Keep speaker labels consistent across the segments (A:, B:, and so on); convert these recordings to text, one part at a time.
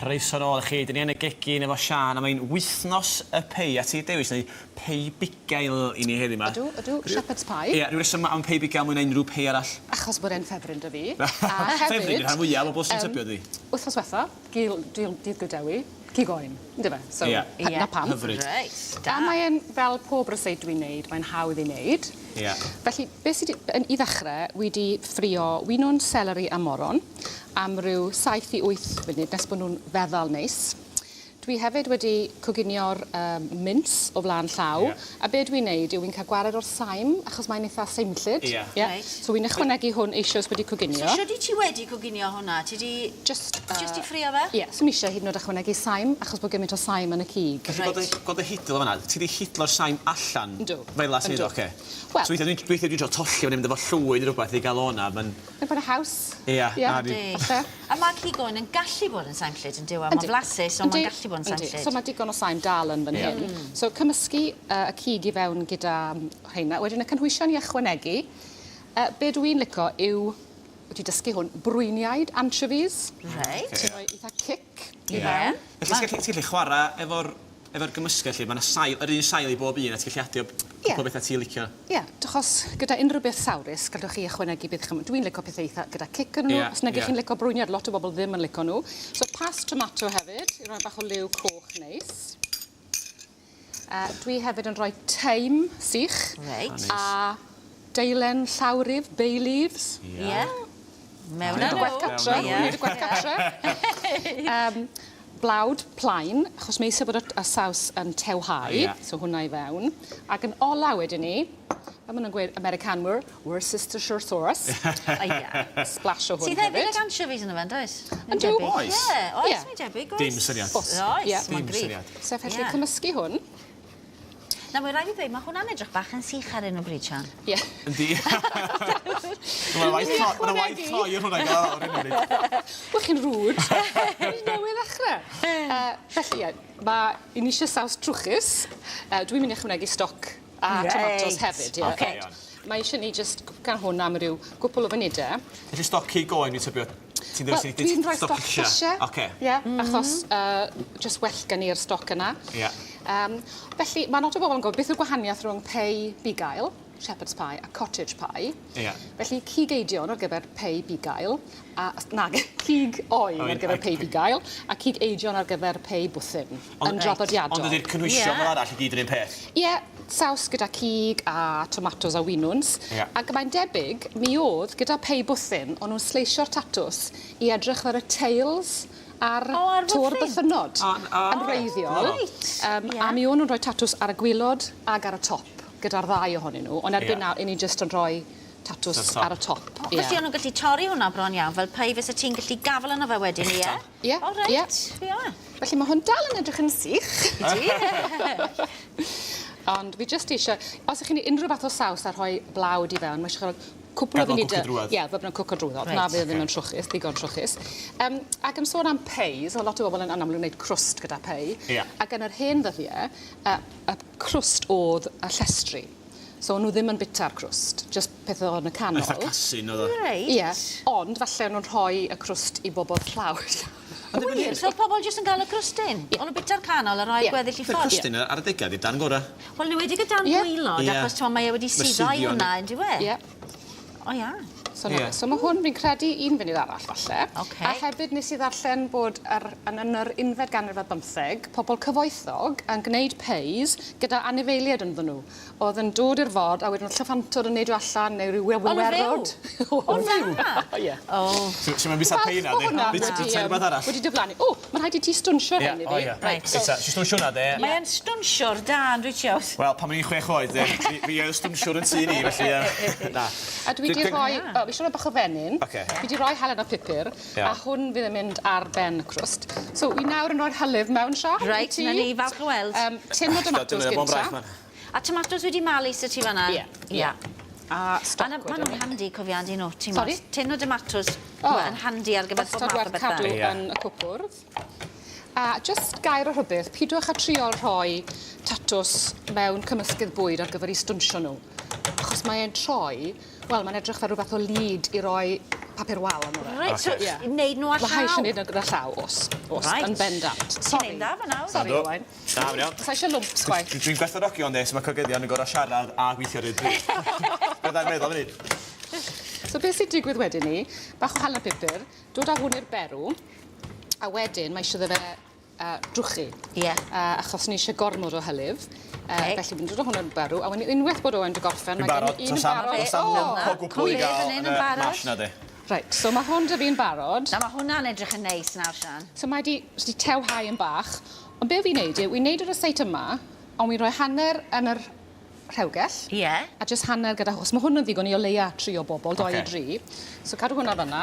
A: Croeso nôl i chi. Dyn ni yn y gegin efo Sian, a mae'n wythnos y pei. A ti dewis neu pei bigail i ni heddi yma.
B: Ydw, shepherd's pie.
A: Ie, rwy'n rheswm am pei bigail mwyn unrhyw pei arall.
B: Achos bod e'n ffefryn dy fi. A
A: Ffefryn,
B: hefyd...
A: rhan fwyaf o bobl sy'n tybio di.
B: Wythnos wetha, dydd Godewi, cigoen, ynddo fe? So, na pam.
A: Hyfryd.
B: A mae'n fel pob ryseit dwi'n neud, mae'n hawdd i neud. Felly, beth sydd i ddechrau, wedi ffrio winwn, seleri a moron am ryw 7 i 8 munud nes bod nhw'n feddal neis. Dwi hefyd wedi coginio'r mince o flaen llaw. A be dwi'n neud yw wy'n cael gwared o'r saim, achos mae'n eitha seimllyd. So wy'n ychwanegu hwn eisoes wedi coginio.
C: So siwr ti wedi coginio hwnna? Ti di... Just i ffrio fe?
B: Ie, so mi eisiau hyd yn oed ychwanegu saim, achos bod gymaint o saim yn y cig.
A: Felly god y hidl o fanna, ti di hidlo'r saim allan?
B: Yndw.
A: Fel as nid, oce. So weithio dwi'n trio tollio fan efo llwyd rhywbeth i gael o'na. Mae'n
B: bod y haws.
A: Ie,
C: a mae cigoen yn gallu bod yn saimllyd yn diwa. Mae flasus, ond mae'n gallu bod yn saimllyd.
B: So mae digon o saim dal yn fan hyn. So cymysgu y cig i fewn gyda rheina. Wedyn y cynhwysion i ychwanegu. Be dwi'n licio yw, wedi dysgu hwn, brwyniaid, anchovies.
C: Reit.
B: Ti'n rhoi eitha cic i fewn.
A: Felly ti'n gallu chwarae efo'r gymysgau lle, mae yr un sail i bob un, a ti'n gallu adio pob beth a ti'n licio.
B: Ie, achos gyda unrhyw beth sawrus, gallwch chi ychwanegu beth chi'n... Dwi'n licio pethau eitha gyda cic yn nhw, os nag chi'n licio brwyniad, lot o bobl ddim yn licio nhw. So pas tomato hefyd, i roi bach o liw coch neis. Dwi hefyd yn rhoi teim sych. A deilen llawrydd, bay leaves.
C: Ie. Mewn
B: â nhw. Gwerth gatra. Blawd plaen, achos mae eisiau bod y saws yn tewhau, so hwnna i fewn. Ac yn ola wedyn ni, a maen nhw'n gweud Americanwyr, Worcestershire sauce. Splash o hwn hefyd. Ti hefyd ag anchovies yn y fan, does?
A: Ydw.
C: Oes, mi'n debyg.
A: Dim syniad.
C: Oes, mae'n gryf.
B: So felly cymysgu hwn.
C: Na, mae'n rhaid i ddweud, mae hwnna'n edrych bach yn sych ar un o bryd, Sian.
B: Ie.
A: Yndi. Mae'n waith cloi yn hwnna gael awr yn hynny.
B: Wel, chi'n rwyd. Newydd ddechrau. Felly, mae ni eisiau saws trwchus. Dwi'n mynd i ychwanegu stoc a tomatos hefyd. Mae eisiau ni just gan hwn am ryw gwpl o funudau.
A: Felly stoc cigoen i tybio?
B: Dwi'n rhoi stoc eisiau. Achos just well gan i'r stoc yna. Felly, mae lot o bobl yn gwybod beth yw'r gwahaniaeth rhwng pei bigail, shepherd's pie, a cottage pie. Felly, cig eidion ar gyfer pei bigail, cig oen ar gyfer pei bigail, a cig eidion ar gyfer pei bwthyn, yn draddodiadol.
A: Ond ydy'r cynhwysion fel arall i gyd yr un peth?
B: Ie, saws gyda cig a tomatos a winwns. Ac mae'n debyg, mi oedd gyda pei bwthyn, ond nhw'n sleisio'r tatws i edrych ar y tails ar tŵr bythynod yn reiddiol. A mi o'n nhw'n rhoi tatws ar y gwylod ag ar y top, gyda'r ddau ohonyn nhw. Ond erbyn nawr, i ni jyst yn rhoi tatws ar y top.
C: Felly o'n nhw'n gallu torri hwnna bron iawn, fel pei fysa ti'n gallu gafel yno fe wedyn, ie?
B: Ie.
C: O, reit.
B: Felly mae hwn dal yn edrych yn sych. Ond fi jyst eisiau, os ych chi'n unrhyw fath o saws a rhoi blawd i fewn, mae eisiau rhoi cwpl o funudau. Ie, fe bydd cwc o drwyddo. Na fe ddim yn trwchus, digon trwchus. Ac yn sôn am peis, o lot o bobl yn anaml yn gwneud crwst gyda pei. Ac yn yr hen ddyddiau, y crwst oedd y llestri. So nhw ddim yn bita'r crwst, just peth o'n y canol.
A: Eitha casyn oedd o.
B: Ie, ond falle nhw'n rhoi y crwst i bobl tlawd.
C: So pobl jyst yn cael y crwstyn? O'n nhw bita'r canol a rhoi gweddill i ffwrdd?
A: Crwstyn ar y degad i'r dan gorau.
C: Wel, ni wedi gyda'n gwylod, achos mae e wedi suddo i hwnna, yn diwe?
B: Ie.
C: O, ia.
B: So mae hwn, fi'n credu un funud arall, falle. A hefyd nes i ddarllen bod yn yr unfed ganrif ar 15, pobl cyfoethog yn gwneud peis gyda anifeiliaid ynddo nhw. Oedd yn dod i'r fod, a wedyn llyffantod yn neud o allan, neu rhyw wywerod.
C: O'n fyw?
B: Ie.
A: So mae'n bisa pei na, di? Ti'n rhywbeth arall?
B: Wedi diflannu. O, mae'n rhaid i ti stwnsio'r hyn i fi.
A: Si stwnsiwr na, de?
C: Mae'n stwnsio'r da, yn rwyt iawn.
A: Wel, pan mae'n 6 oed, fi oedd stwnsiwr yn tŷ ni, felly...
B: A dwi wedi rhoi... Fi eisiau rhoi bach o fenyn. Fi wedi rhoi halen o pupur, a hwn fydd yn mynd ar ben y crwst. So, wi nawr yn rhoi'r hylif mewn siop.
C: Reit, na ni falch o weld.
B: Tin o tomatos gynta.
C: A tomatos wedi malu sy ti fanna?
B: Ie. A stoc wedyn.
C: Maen nhw'n handi, cofiad i nhw.
B: Sorry?
C: Tin o tomatos yn handi ar gyfer bob math o bethau.
B: Cadw yn y cwpwrdd. A just gair o rhybydd, pidwch a triol rhoi tatws mewn cymysgydd bwyd ar gyfer i stwnsio nhw. Achos mae e'n troi, wel, mae'n edrych fel rhywbeth o lid i roi papur wal am hwnna.
C: Reit, so
B: Ie.
C: neud nhw ar
B: Mae rhai eisiau
C: llaw.
B: neud yn gyda llaw, os.
C: Right.
B: Yn bendant. Sorry.
C: Ti'n neud dda fan awr.
B: Sorry,
A: Yndw.
B: Owain.
A: Da, fan iawn.
B: Sa eisiau lwmps, gwaith.
A: Dwi'n gwerthfawrogi o'n so mae cogeddion yn gorau siarad a gweithio rydw. Byddai'n meddwl fan hyn.
B: So beth sy'n digwydd wedyn ni, bach o halen pupur, dod â hwn i'r berw, a wedyn mae eisiau fe drwchu.
C: Ie.
B: Achos ni eisiau gormod o hylif.
C: Reit.
B: Felly fi'n dod â hwn i'r berw, a wedyn unwaith bod Owain wedi gorffen,
A: Dwi'n
B: mae
A: barod.
B: gen i un yn barod.
A: Sam
C: O,
A: po gwbl i
C: cwbl
A: gael
C: fan hyn
A: yn
C: yn
A: y
C: barod.
A: mash na di.
B: Reit, so mae hwn da fi'n barod.
C: Na, mae hwnna'n edrych yn neis nawr, Sian.
B: So mae di tewhau yn bach. Ond be fi'n neud yw, wi'n neud yr yseit yma, ond wi'n rhoi hanner yn yr rhewgell.
C: Ie.
B: A jyst hanner gyda hws. Mae hwn yn ddigon i o leia 3 o bobl, 2 i 3. So cadw hwnna fanna,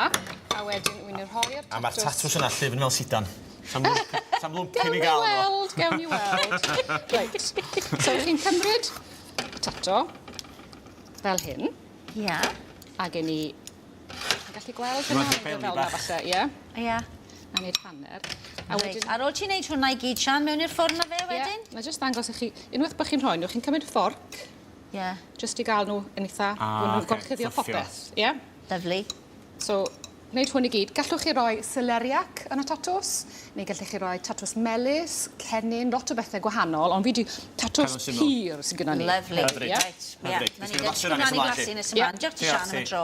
B: a wedyn wi'n rhoi'r tatws.
A: A mae'r tatws yna llyfn fel sidan. Sam lwmpyn i gael nhw.
B: Gewn ni weld. Reit. So chi'n cymryd y tato, fel hyn,
C: Ie.
B: a gen i... Chi'n gallu gweld
A: Dwi'n
B: hynna?
A: meddwl beli
B: Fel
A: bach.
B: na falle, ie.
C: Ie.
B: A wneud hanner. A
C: Reit.
B: wedyn...
C: Ar ôl ti'n neud hwnna i gyd, Sian, mewn i'r ffwrn na fe
B: Ie,
C: wedyn?
B: na jyst dangos i chi, unwaith bych chi'n rhoi nhw, chi'n cymryd fforc,
C: Ie.
B: jyst i gael nhw yn eitha,
A: Ah,
B: nhw'n
A: ocê,
B: gorchuddio
A: fluffio.
B: popeth. Ie?
C: Lyfli.
B: So, wneud hwn i gyd. Gallwch chi roi celeriac yn y tatws, neu gallwch chi roi tatws melys, cennin, lot o bethau gwahanol, ond fi di tatws
A: Cael yn syml.
B: pur sydd gyda ni.
C: Lyfli.
A: Hyfryd.
C: Reit. Ie.
A: Hyfryd.
C: Na
A: Ysgrifennu
C: ni
A: masur
C: ddysgu
A: ymlaen
C: mlaen i
A: i
C: glasur nes
B: Ie.
C: ymlaen. Diolch ti, Sian, am y
A: Diolch ti.
C: tro.